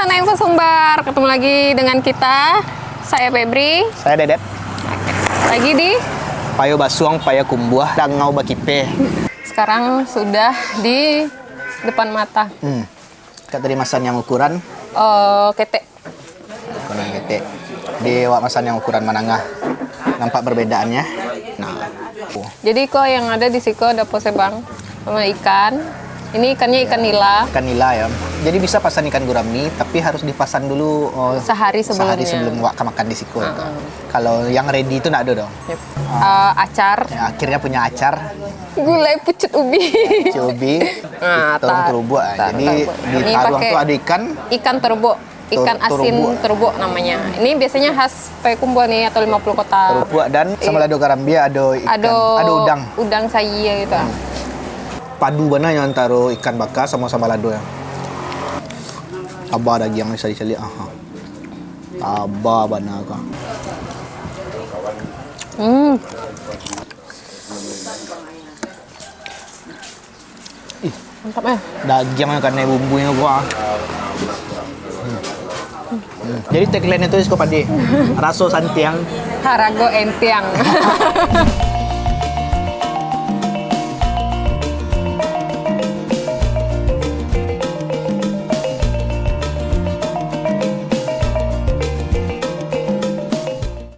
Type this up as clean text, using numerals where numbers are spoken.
anak info Sumbar, ketemu lagi dengan kita. Saya Febri. Saya Dedet. Lagi di Payo Basuang, Payo Kumbuah, Dangau Bakipe. sekarang sudah di depan mata. Kita tadi masan yang ukuran. Ketek. Ukuran ketek. Di wak masan yang ukuran menengah. Nampak perbedaannya. Nah. Jadi kok yang ada di siko ada pose bang sama ikan. Ini ikannya ikan nila. Ikan nila ya. Jadi bisa pasan ikan gurami, tapi harus dipasan dulu Sehari sebelumnya. sehari sebelum wak makan di siko. Kalau yang ready itu nggak ada dong. Yep. Acar. Ya, akhirnya punya acar. Gulai pucut ubi. Cobi. Tolong terubuk. Jadi di Ini taruang pakai tuh ada ikan. Ikan terubuk. Ikan asin terubuk namanya. Ini biasanya khas Payakumbuh nih atau 50 kota. Terubuk dan sama lado garambia ada ikan. Ada udang. Udang saya gitu. Padu bana yang taruh ikan bakar sama lado ya. Abah lagi yang bisa dicari. Abah bana ka. Mantap ya. Daging yang karena bumbunya gua. Jadi tagline itu isko padi. Raso santiang. Harago entiang.